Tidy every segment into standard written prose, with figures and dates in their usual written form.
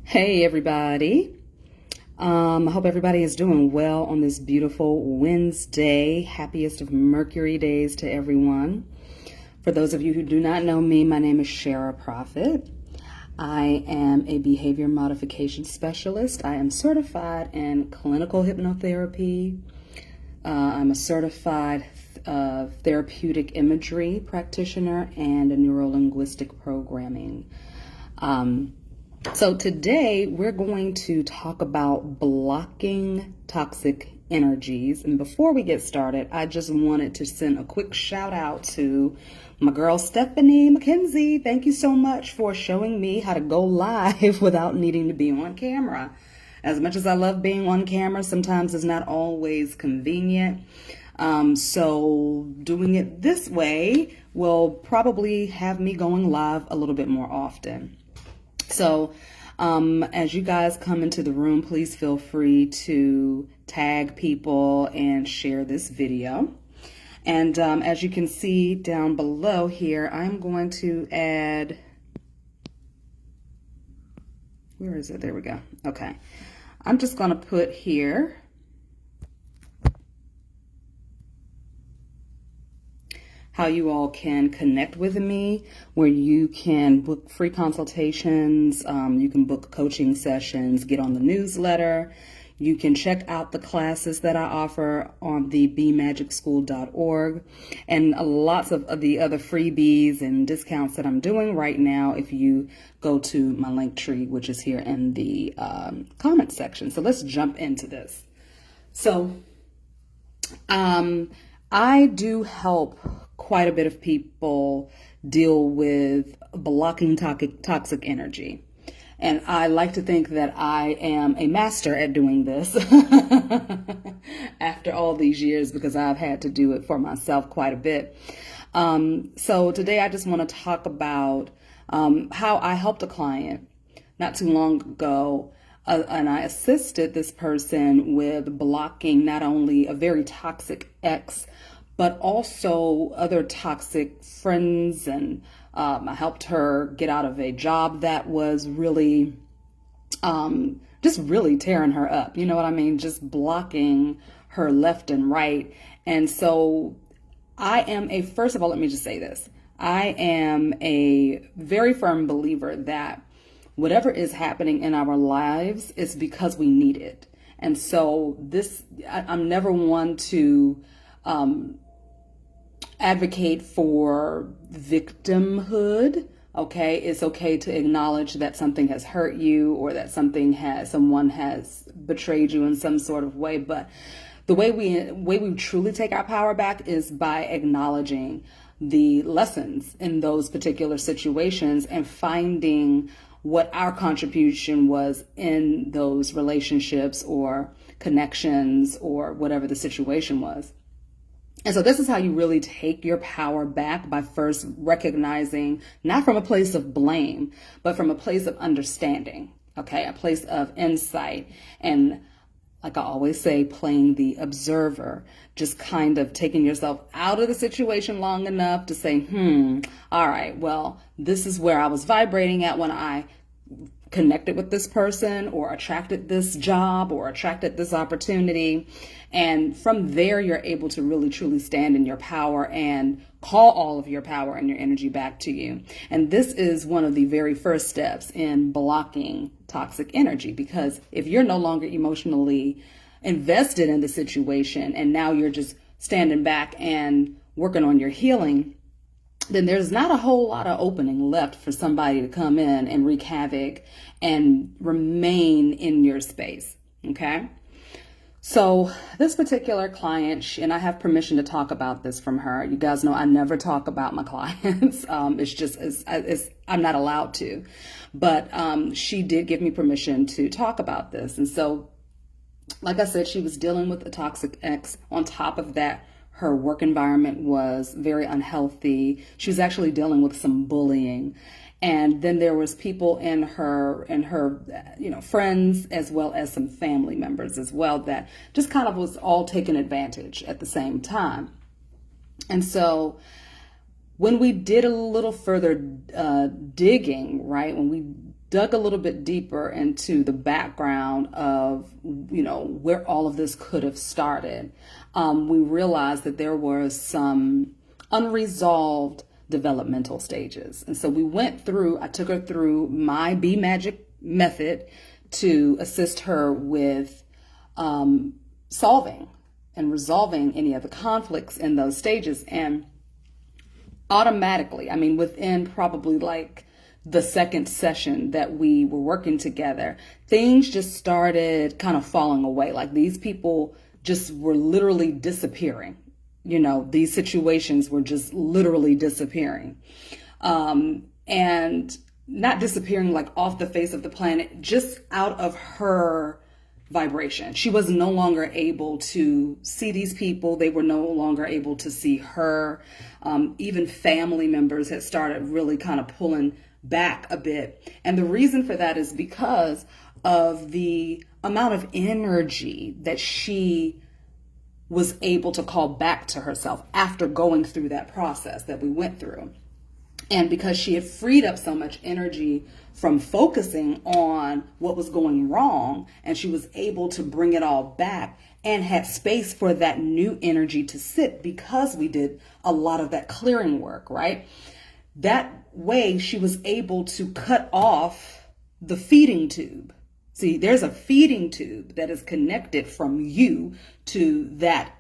Hey everybody. I hope everybody is doing well on this beautiful Wednesday. Happiest of Mercury days to everyone. For those of you who do not know me, my name is Shara Prophet. I am a behavior modification specialist. I am certified in clinical hypnotherapy. I'm a certified therapeutic imagery practitioner and a neuro-linguistic programming. So today we're going to talk about blocking toxic energies. And before we get started, I just wanted to send a quick shout out to my girl Stephanie McKenzie. Thank you so much for showing me how to go live without needing to be on camera. As much as I love being on camera, sometimes it's not always convenient. So doing it this way will probably have me going live a little bit more often. So as you guys come into the room, please feel free to tag people and share this video. And as you can see down below here, I'm going to add, where is it? There we go. Okay. I'm just going to put here how you all can connect with me, where you can book free consultations, you can book coaching sessions, get on the newsletter, you can check out the classes that I offer on the bemagicschool.org, and lots of the other freebies and discounts that I'm doing right now if you go to my link tree, which is here in the comment section. So let's jump into this. So I do help quite a bit of people deal with blocking toxic energy. And I like to think that I am a master at doing this after all these years, because I've had to do it for myself quite a bit. So today I just want to talk about how I helped a client not too long ago. And I assisted this person with blocking not only a very toxic ex, but also other toxic friends. And I helped her get out of a job that was really, just really tearing her up. You know what I mean? Just blocking her left and right. And so first of all, let me just say this. I am a very firm believer that whatever is happening in our lives is because we need it. And so I'm never one to advocate for victimhood. Okay, it's okay to acknowledge that something has hurt you, or that someone has betrayed you in some sort of way. But the way we truly take our power back is by acknowledging the lessons in those particular situations and finding what our contribution was in those relationships or connections or whatever the situation was. And so this is how you really take your power back, by first recognizing, not from a place of blame, but from a place of understanding, okay? A place of insight. And like I always say, playing the observer, just kind of taking yourself out of the situation long enough to say, all right, well, this is where I was vibrating at when I connected with this person, or attracted this job, or attracted this opportunity. And from there, you're able to really truly stand in your power and call all of your power and your energy back to you. And this is one of the very first steps in blocking toxic energy, because if you're no longer emotionally invested in the situation, and now you're just standing back and working on your healing, then there's not a whole lot of opening left for somebody to come in and wreak havoc and remain in your space, okay? So this particular client, and I have permission to talk about this from her. You guys know I never talk about my clients. I'm not allowed to. But she did give me permission to talk about this. And so, like I said, she was dealing with a toxic ex. On top of that, her work environment was very unhealthy. She was actually dealing with some bullying. And then there was people in her, friends, as well as some family members as well, that just kind of was all taking advantage at the same time. And so when we did a little further digging, right, when we dug a little bit deeper into the background of, where all of this could have started, we realized that there was some unresolved developmental stages. And so I took her through my Be Magic method to assist her with solving and resolving any of the conflicts in those stages. And automatically, within probably like the second session that we were working together, things just started kind of falling away. Like these people just were literally disappearing. These situations were just literally disappearing. And not disappearing like off the face of the planet, just out of her vibration. She was no longer able to see these people. They were no longer able to see her. Even family members had started really kind of pulling back a bit. And the reason for that is because of the amount of energy that she was able to call back to herself after going through that process that we went through. And because she had freed up so much energy from focusing on what was going wrong, and she was able to bring it all back and had space for that new energy to sit because we did a lot of that clearing work, right? That way she was able to cut off the feeding tube. See, there's a feeding tube that is connected from you to that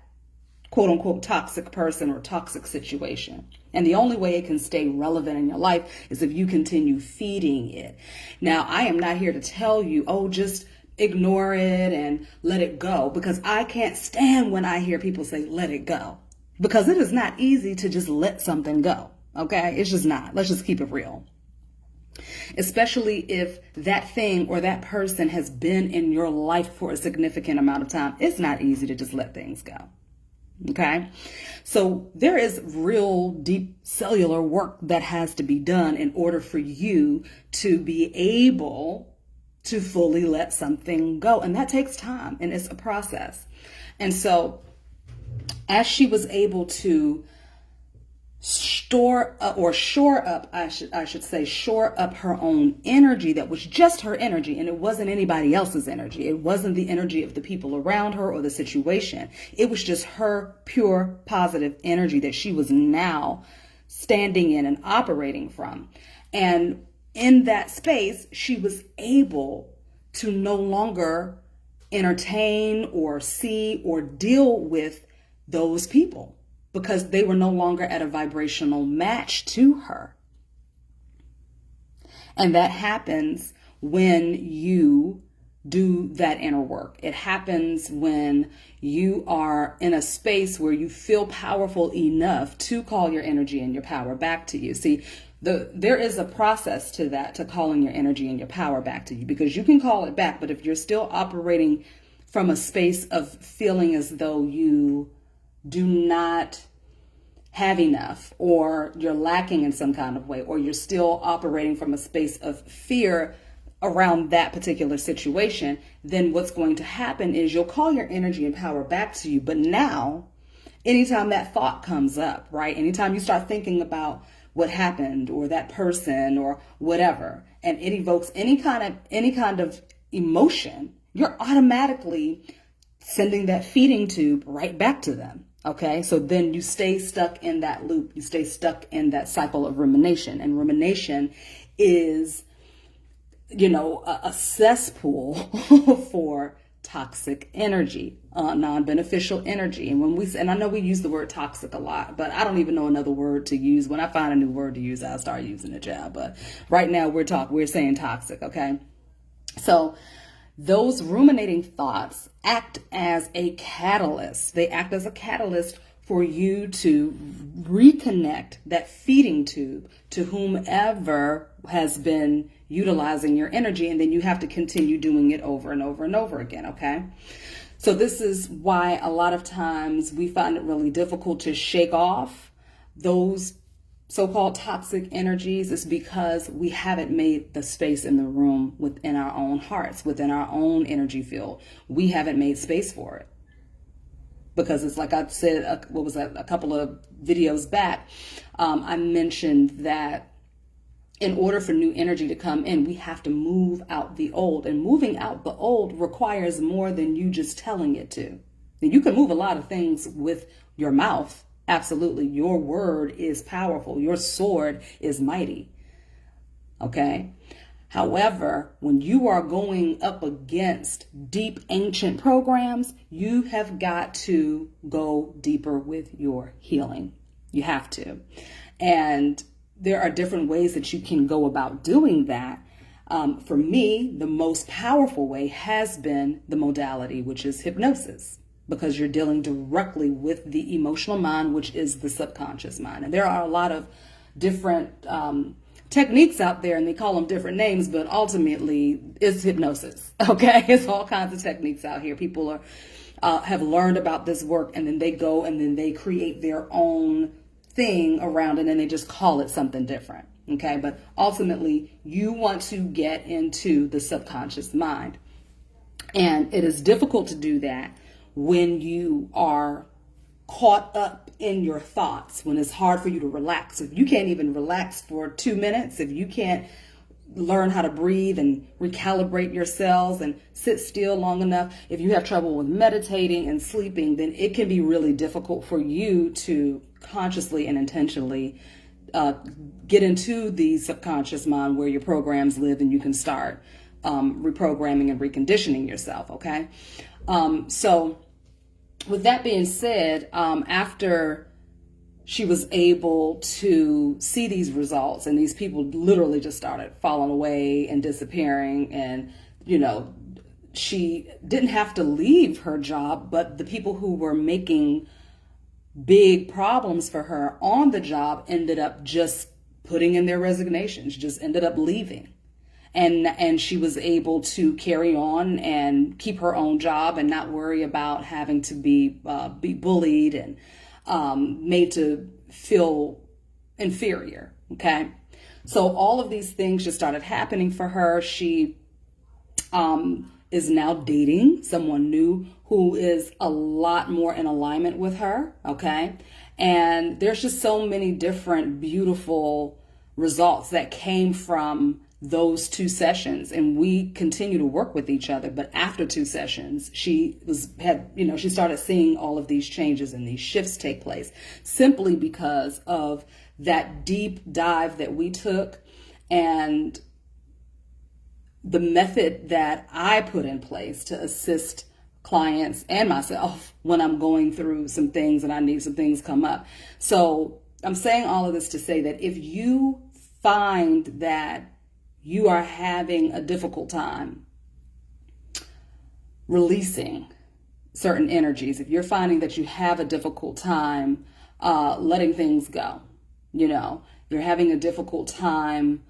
quote unquote toxic person or toxic situation. And the only way it can stay relevant in your life is if you continue feeding it. Now, I am not here to tell you, oh, just ignore it and let it go, because I can't stand when I hear people say, let it go, because it is not easy to just let something go. Okay. It's just not. Let's just keep it real. Especially if that thing or that person has been in your life for a significant amount of time. It's not easy to just let things go. Okay. So there is real deep cellular work that has to be done in order for you to be able to fully let something go. And that takes time, and it's a process. And so as she was able to shore up her own energy that was just her energy, and it wasn't anybody else's energy. It wasn't the energy of the people around her or the situation. It was just her pure positive energy that she was now standing in and operating from. And in that space, she was able to no longer entertain or see or deal with those people, because they were no longer at a vibrational match to her. And that happens when you do that inner work. It happens when you are in a space where you feel powerful enough to call your energy and your power back to you. See, there is a process to that, to calling your energy and your power back to you, because you can call it back, but if you're still operating from a space of feeling as though you do not have enough, or you're lacking in some kind of way, or you're still operating from a space of fear around that particular situation, then what's going to happen is you'll call your energy and power back to you. But now, anytime that thought comes up, right? Anytime you start thinking about what happened or that person or whatever, and it evokes any kind of emotion, you're automatically sending that feeding tube right back to them. Okay, so then you stay stuck in that loop. You stay stuck in that cycle of rumination. And rumination is, a cesspool for toxic energy, non-beneficial energy. And I know we use the word toxic a lot, but I don't even know another word to use. When I find a new word to use, I'll start using it, child. But right now we're saying toxic. Okay, so those ruminating thoughts act as a catalyst. They act as a catalyst for you to reconnect that feeding tube to whomever has been utilizing your energy. And then you have to continue doing it over and over and over again. Okay. So this is why a lot of times we find it really difficult to shake off those so-called toxic energies, is because we haven't made the space in the room within our own hearts, within our own energy field. We haven't made space for it. Because it's like I said, a couple of videos back, I mentioned that in order for new energy to come in, we have to move out the old. And moving out the old requires more than you just telling it to. And you can move a lot of things with your mouth. Absolutely. Your word is powerful. Your sword is mighty. Okay. However, when you are going up against deep ancient programs, you have got to go deeper with your healing. You have to. And there are different ways that you can go about doing that. For me, the most powerful way has been the modality, which is hypnosis, because you're dealing directly with the emotional mind, which is the subconscious mind. And there are a lot of different techniques out there, and they call them different names, but ultimately it's hypnosis. Okay, it's all kinds of techniques out here. People have learned about this work, and then they go and then they create their own thing around it, and they just call it something different. Okay, but ultimately you want to get into the subconscious mind, and it is difficult to do that when you are caught up in your thoughts, when it's hard for you to relax. If you can't even relax for 2 minutes, if you can't learn how to breathe and recalibrate your cells and sit still long enough, if you have trouble with meditating and sleeping, then it can be really difficult for you to consciously and intentionally get into the subconscious mind where your programs live, and you can start reprogramming and reconditioning yourself. Okay. So with that being said, after she was able to see these results, and these people literally just started falling away and disappearing, and, you know, she didn't have to leave her job, but the people who were making big problems for her on the job ended up just putting in their resignations, just ended up leaving. And she was able to carry on and keep her own job and not worry about having to be bullied and made to feel inferior. Okay. So all of these things just started happening for her. She is now dating someone new who is a lot more in alignment with her. Okay. And there's just so many different beautiful results that came from those 2 sessions, and we continue to work with each other. But after 2 sessions, she started seeing all of these changes and these shifts take place, simply because of that deep dive that we took and the method that I put in place to assist clients and myself when I'm going through some things and I need some things come up. So I'm saying all of this to say that if you find that you are having a difficult time releasing certain energies, if you're finding that you have a difficult time letting things go, you're having a difficult time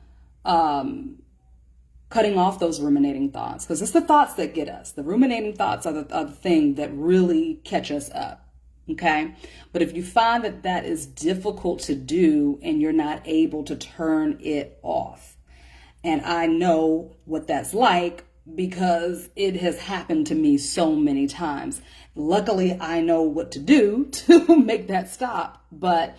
cutting off those ruminating thoughts, because it's the thoughts that get us. The ruminating thoughts are the thing that really catch us up. Okay. But if you find that that is difficult to do and you're not able to turn it off, and I know what that's like because it has happened to me so many times. Luckily, I know what to do to make that stop. But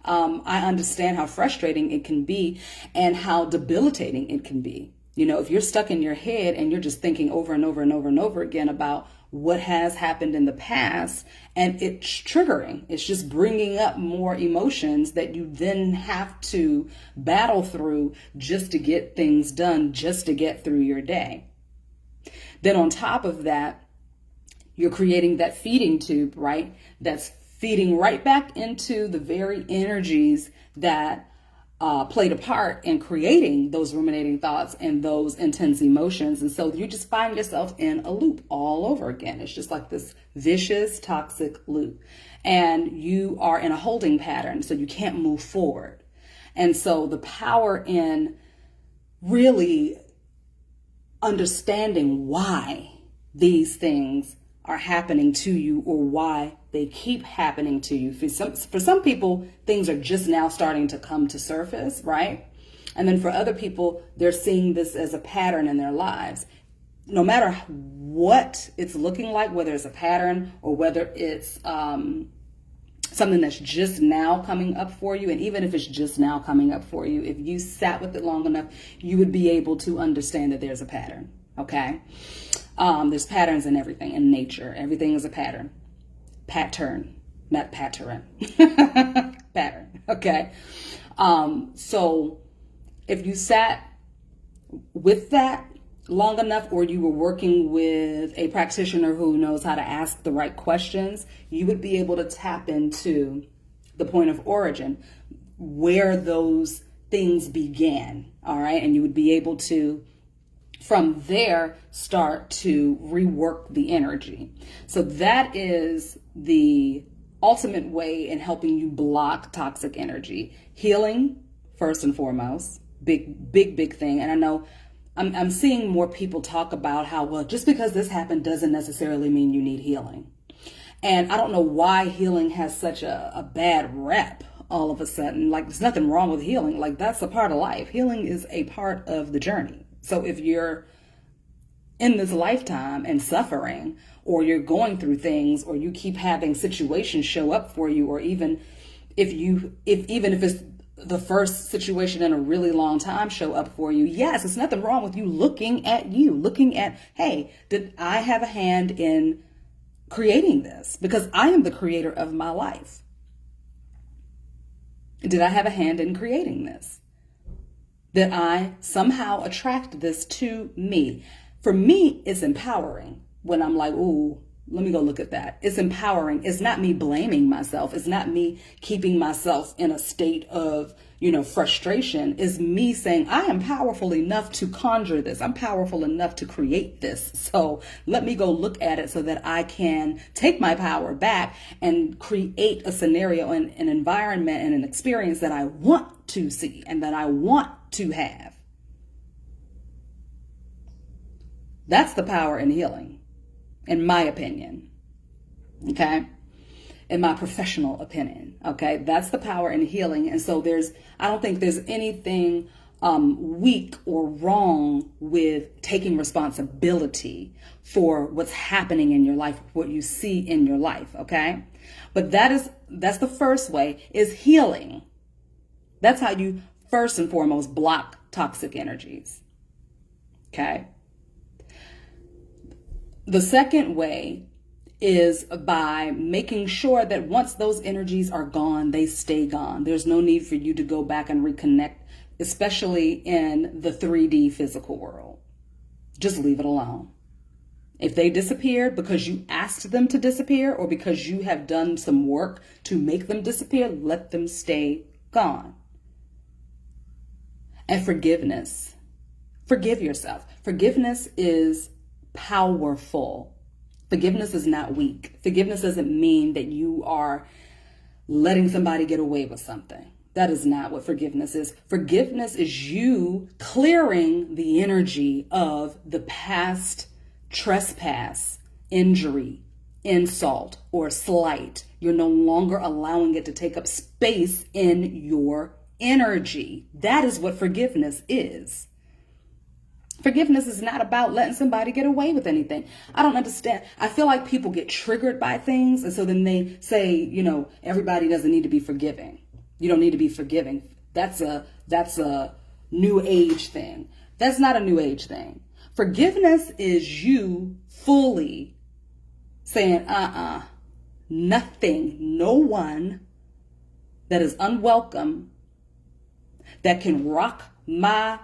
I understand how frustrating it can be and how debilitating it can be. If you're stuck in your head and you're just thinking over and over and over and over again about what has happened in the past, and it's triggering. It's just bringing up more emotions that you then have to battle through just to get things done, just to get through your day. Then on top of that, you're creating that feeding tube, right? That's feeding right back into the very energies that played a part in creating those ruminating thoughts and those intense emotions. And so you just find yourself in a loop all over again. It's just like this vicious, toxic loop. And you are in a holding pattern, so you can't move forward. And so the power in really understanding why these things are happening to you, or why they keep happening to you. For some people, things are just now starting to come to surface, right? And then for other people, they're seeing this as a pattern in their lives. No matter what it's looking like, whether it's a pattern or whether it's something that's just now coming up for you. And even if it's just now coming up for you, if you sat with it long enough, you would be able to understand that there's a pattern. Okay. There's patterns in everything in nature. Everything is a pattern. Pattern, not pattern. Pattern. Okay. So if you sat with that long enough, or you were working with a practitioner who knows how to ask the right questions, you would be able to tap into the point of origin, where those things began. All right. And you would be able to, from there, start to rework the energy. So that is the ultimate way in helping you block toxic energy. Healing, first and foremost, big thing. And I know I'm seeing more people talk about how, well, just because this happened doesn't necessarily mean you need healing. And I don't know why healing has such a bad rep all of a sudden. Like, there's nothing wrong with healing. Like, that's a part of life. Healing is a part of the journey. So if you're in this lifetime and suffering, or you're going through things, or you keep having situations show up for you, or even if it's the first situation in a really long time show up for you, yes, it's nothing wrong with you looking at, hey, did I have a hand in creating this? Because I am the creator of my life. Did I have a hand in creating this? Did I somehow attract this to me? For me, it's empowering when I'm like, ooh, let me go look at that. It's empowering. It's not me blaming myself. It's not me keeping myself in a state of, frustration. It's me saying, I am powerful enough to conjure this. I'm powerful enough to create this. So let me go look at it so that I can take my power back and create a scenario and an environment and an experience that I want to see and that I want to have. That's the power in healing, in my opinion. Okay. In my professional opinion. Okay. That's the power in healing. And so I don't think there's anything weak or wrong with taking responsibility for what's happening in your life, what you see in your life. Okay. But that's the first way, is healing. That's how you first and foremost block toxic energies. Okay. The second way is by making sure that once those energies are gone, they stay gone. There's no need for you to go back and reconnect, especially in the 3D physical world. Just leave it alone. If they disappeared because you asked them to disappear, or because you have done some work to make them disappear, let them stay gone. And forgiveness. Forgive yourself. Forgiveness is powerful. Forgiveness is not weak. Forgiveness doesn't mean that you are letting somebody get away with something. That is not what forgiveness is. Forgiveness is you clearing the energy of the past trespass, injury, insult, or slight. You're no longer allowing it to take up space in your energy. That is what forgiveness is. Forgiveness is not about letting somebody get away with anything. I don't understand. I feel like people get triggered by things. And so then they say, everybody doesn't need to be forgiving. You don't need to be forgiving. That's a new age thing. That's not a new age thing. Forgiveness is you fully saying, nothing, no one that is unwelcome, that can rock my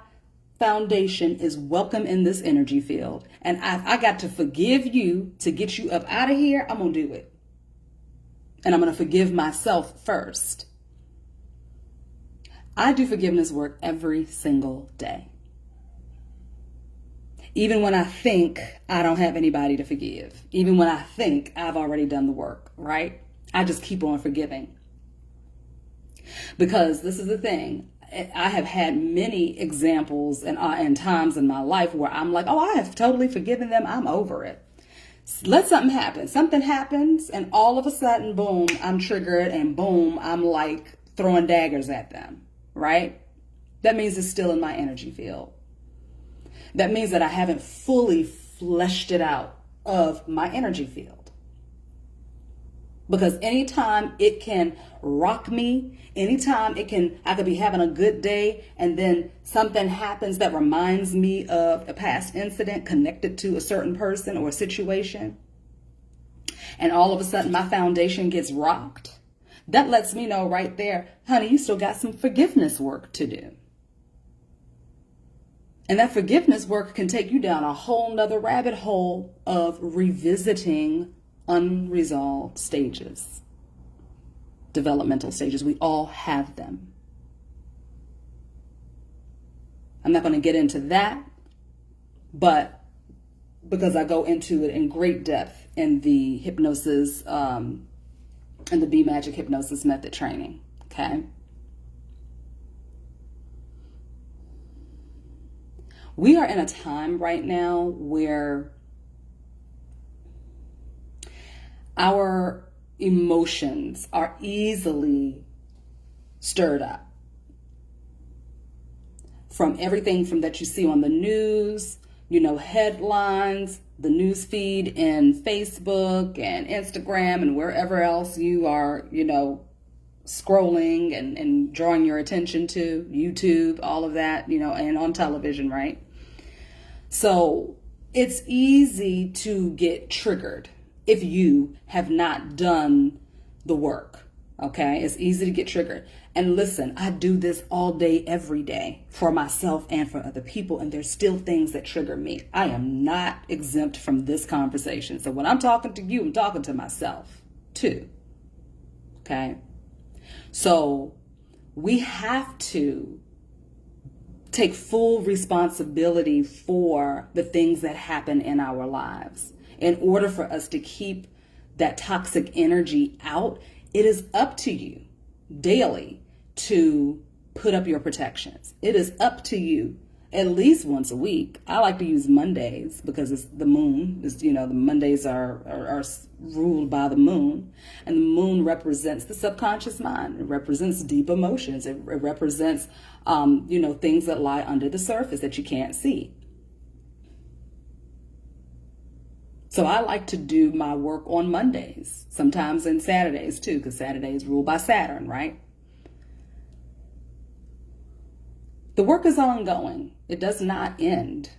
foundation, is welcome in this energy field. And I got to forgive you to get you up out of here. I'm going to do it. And I'm going to forgive myself first. I do forgiveness work every single day. Even when I think I don't have anybody to forgive. Even when I think I've already done the work, right? I just keep on forgiving. Because this is the thing. I have had many examples and times in my life where I'm like, I have totally forgiven them. I'm over it. Let something happen. Something happens, and all of a sudden, boom, I'm triggered, and boom, I'm like throwing daggers at them, right? That means it's still in my energy field. That means that I haven't fully fleshed it out of my energy field. Because anytime it can rock me, anytime I could be having a good day and then something happens that reminds me of a past incident connected to a certain person or a situation, and all of a sudden my foundation gets rocked, that lets me know right there, honey, you still got some forgiveness work to do. And that forgiveness work can take you down a whole nother rabbit hole of revisiting unresolved stages, developmental stages. We all have them. I'm not going to get into that, but because I go into it in great depth in the hypnosis, in the Be Magic Hypnosis Method training, okay? We are in a time right now where our emotions are easily stirred up. From everything from that you see on the news, headlines, the news feed in Facebook and Instagram and wherever else you are, scrolling and drawing your attention to, YouTube, all of that, and on television, right? So it's easy to get triggered if you have not done the work, okay? It's easy to get triggered. And listen, I do this all day, every day for myself and for other people, and there's still things that trigger me. I am not exempt from this conversation. So when I'm talking to you, I'm talking to myself too, okay? So we have to take full responsibility for the things that happen in our lives. In order for us to keep that toxic energy out, it is up to you daily to put up your protections. It is up to you at least once a week. I like to use Mondays because it's the moon. The Mondays are ruled by the moon, and the moon represents the subconscious mind. It represents deep emotions. It represents, things that lie under the surface that you can't see. So I like to do my work on Mondays, sometimes on Saturdays too, because Saturday is ruled by Saturn, right? The work is ongoing. It does not end.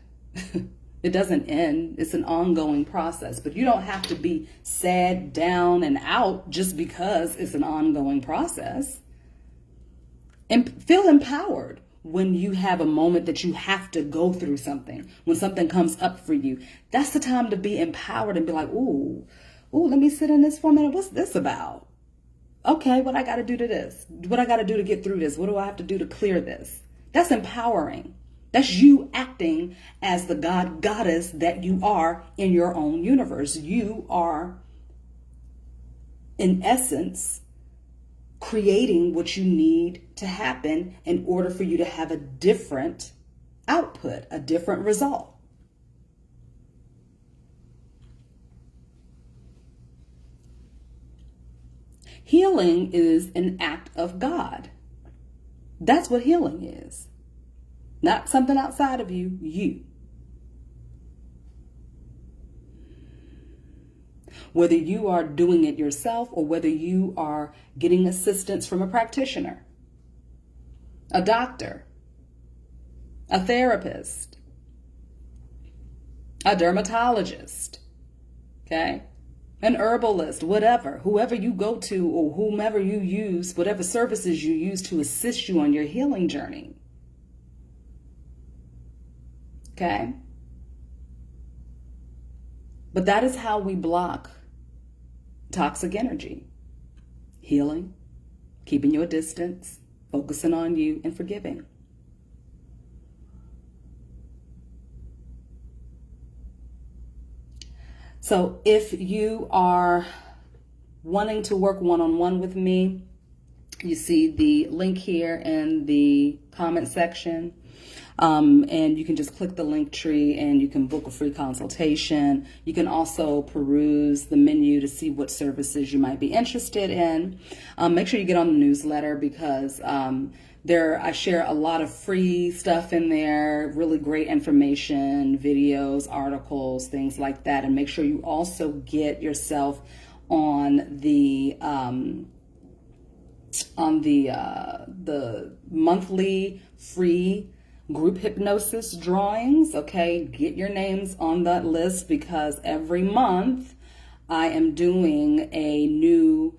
It doesn't end. It's an ongoing process, but you don't have to be sad, down, and out just because it's an ongoing process. And feel empowered when you have a moment that you have to go through something, when something comes up for you. That's the time to be empowered and be like, ooh, let me sit in this for a minute. What's this about? Okay, what I got to do to this? What I got to do to get through this? What do I have to do to clear this? That's empowering. That's you acting as the God, goddess that you are in your own universe. You are, in essence, creating what you need to happen in order for you to have a different output, a different result. Healing is an act of God. That's what healing is. Not something outside of you, you. Whether you are doing it yourself or whether you are getting assistance from a practitioner, a doctor, a therapist, a dermatologist, okay, an herbalist, whoever you go to or whomever you use, whatever services you use to assist you on your healing journey, okay? But that is how we block toxic energy. Healing, keeping your distance, focusing on you, and forgiving. So if you are wanting to work one-on-one with me, you see the link here in the comment section. And you can just click the link tree and you can book a free consultation. You can also peruse the menu to see what services you might be interested in. Make sure you get on the newsletter because I share a lot of free stuff in there, really great information, videos, articles, things like that. And make sure you also get yourself on the monthly free group hypnosis drawings. Okay, get your names on that list, because every month I am doing a new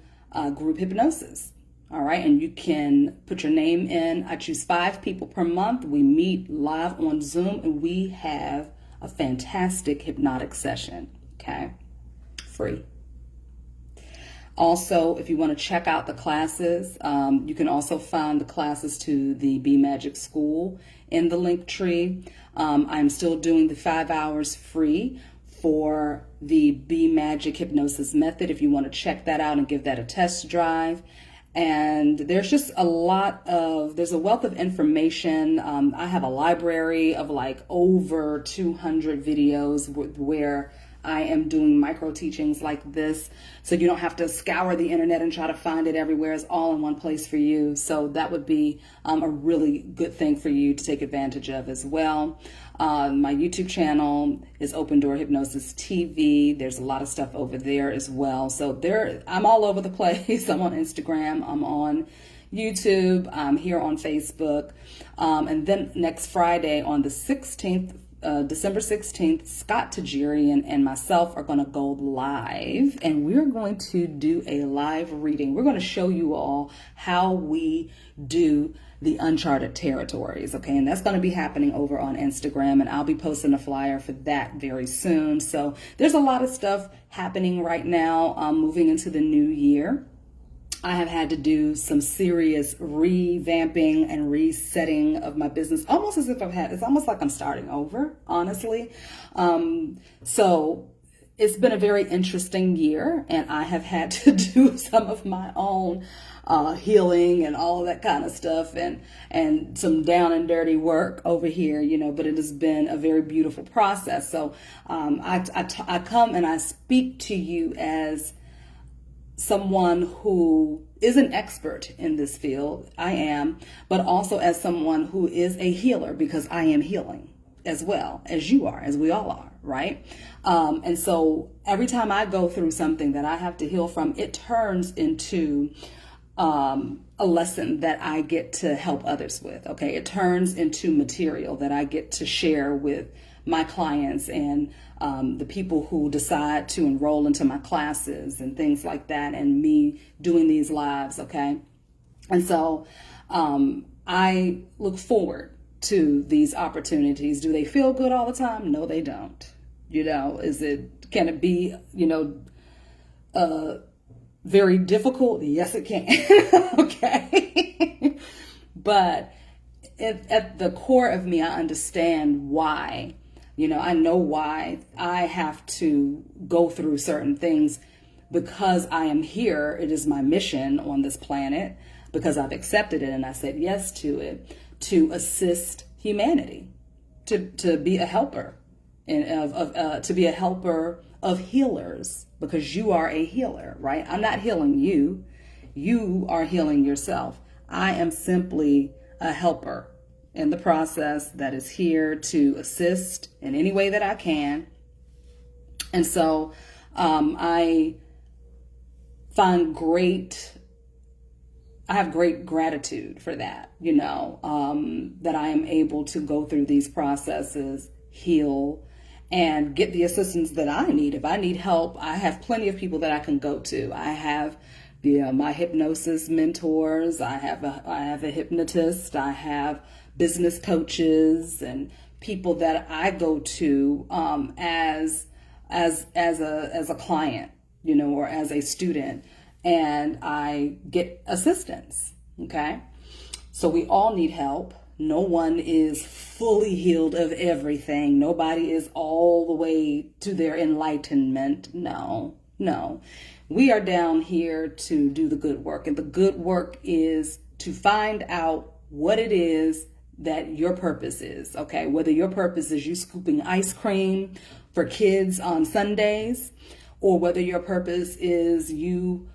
group hypnosis. All right, and you can put your name in. I choose 5 people per month. We meet live on Zoom and we have a fantastic hypnotic session. Okay, free. Also, if you want to check out the classes, you can also find the classes to the Be Magic School in the link tree. I'm still doing the 5 hours free for the Be Magic Hypnosis Method if you want to check that out and give that a test drive. And there's just there's a wealth of information. I have a library of like over 200 videos where I am doing micro teachings like this. So you don't have to scour the internet and try to find it everywhere. It's all in one place for you. So that would be a really good thing for you to take advantage of as well. My YouTube channel is Open Door Hypnosis TV. There's a lot of stuff over there as well. So I'm all over the place. I'm on Instagram. I'm on YouTube. I'm here on Facebook. And then next Friday on the 16th, December 16th, Scott Tajirian and myself are going to go live, and we're going to do a live reading. We're going to show you all how we do the uncharted territories, okay? And that's going to be happening over on Instagram, and I'll be posting a flyer for that very soon. So there's a lot of stuff happening right now, moving into the new year. I have had to do some serious revamping and resetting of my business, almost as if it's almost like I'm starting over, honestly. So it's been a very interesting year, and I have had to do some of my own healing and all of that kind of stuff, and some down and dirty work over here, but it has been a very beautiful process. So I come and I speak to you as someone who is an expert in this field. I am, but also as someone who is a healer, because I am healing as well as you are, as we all are, right? And so every time I go through something that I have to heal from, it turns into a lesson that I get to help others with, okay? It turns into material that I get to share with my clients and the people who decide to enroll into my classes and things like that, and me doing these lives, okay? And so I look forward to these opportunities. Do they feel good all the time? No, they don't. Can it be, very difficult? Yes, it can. Okay. But at the core of me, I understand why. I know why I have to go through certain things, because I am here. It is my mission on this planet, because I've accepted it and I said yes to it, to assist humanity, to be a helper, and to be a helper of healers, because you are a healer, right? I'm not healing you. You are healing yourself. I am simply a helper in the process that is here to assist in any way that I can. And so I have great gratitude for that, that I am able to go through these processes, heal, and get the assistance that I need. If I need help, I have plenty of people that I can go to. I have my hypnosis mentors. I have a hypnotist. I have business coaches and people that I go to as a client, or as a student, and I get assistance. Okay, so we all need help. No one is fully healed of everything. Nobody is all the way to their enlightenment. No. We are down here to do the good work, and the good work is to find out what it is that your purpose is, okay? Whether your purpose is you scooping ice cream for kids on Sundays, or whether your purpose is you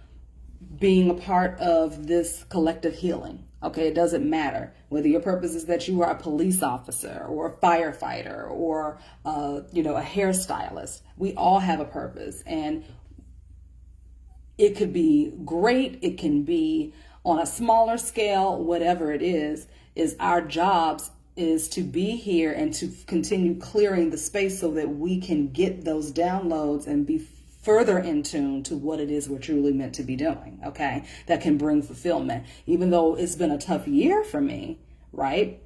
being a part of this collective healing, okay? It doesn't matter. Whether your purpose is that you are a police officer or a firefighter or, a hairstylist, we all have a purpose. And It could be great. It can be on a smaller scale, whatever it is our jobs is to be here and to continue clearing the space so that we can get those downloads and be further in tune to what it is we're truly meant to be doing, okay? That can bring fulfillment. Even though it's been a tough year for me, right?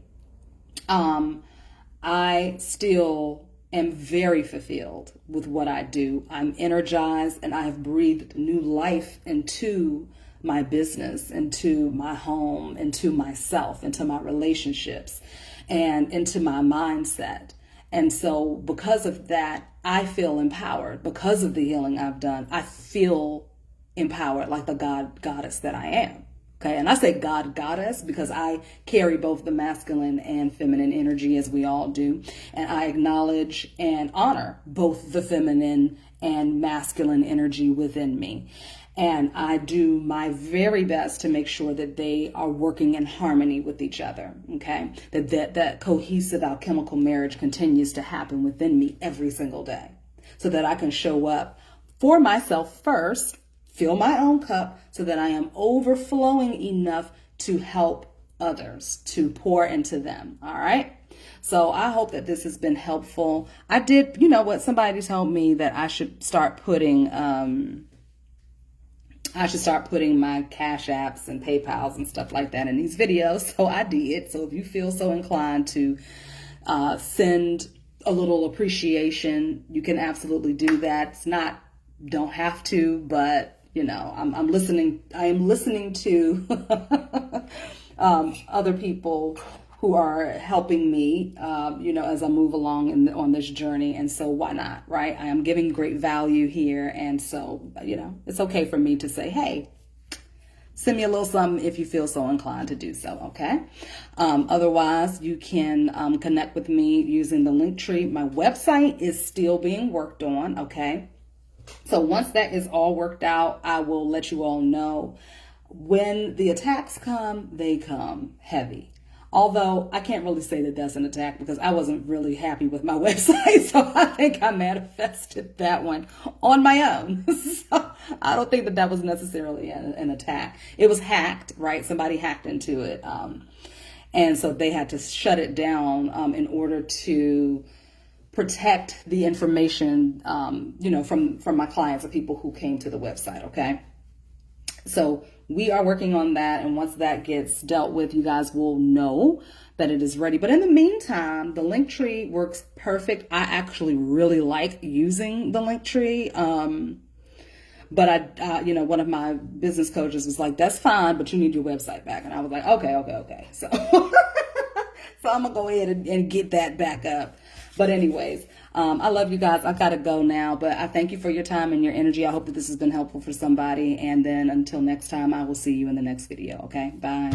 I still am very fulfilled with what I do. I'm energized and I have breathed new life into my business, into my home, into myself, into my relationships, and into my mindset. And so because of that, I feel empowered. Because of the healing I've done, I feel empowered like the goddess that I am. Okay, and I say goddess because I carry both the masculine and feminine energy, as we all do. And I acknowledge and honor both the feminine and masculine energy within me. And I do my very best to make sure that they are working in harmony with each other, okay? That cohesive alchemical marriage continues to happen within me every single day so that I can show up for myself first, fill my own cup so that I am overflowing enough to help others, to pour into them, all right? So I hope that this has been helpful. I did, somebody told me that I should start putting my Cash Apps and PayPals and stuff like that in these videos. So I did. So if you feel so inclined to send a little appreciation, you can absolutely do that. Don't have to, but I'm listening. I am listening to other people who are helping me, as I move along on this journey. And so why not, right? I am giving great value here. And so, it's okay for me to say, hey, send me a little something if you feel so inclined to do so, okay? Otherwise, you can connect with me using the Linktree. My website is still being worked on, okay? So once that is all worked out, I will let you all know. When the attacks come, they come heavy. Although I can't really say that that's an attack because I wasn't really happy with my website. So I think I manifested that one on my own. So I don't think that was necessarily an attack. It was hacked, right? Somebody hacked into it. And so they had to shut it down in order to protect the information, from my clients or people who came to the website. Okay. So we are working on that. And once that gets dealt with, you guys will know that it is ready. But in the meantime, the Linktree works perfect. I actually really like using the Linktree. But one of my business coaches was like, that's fine, but you need your website back. And I was like, okay. So, so I'm gonna go ahead and get that back up. But anyways, I love you guys. I gotta go now, but I thank you for your time and your energy. I hope that this has been helpful for somebody. And then until next time, I will see you in the next video. Okay, bye.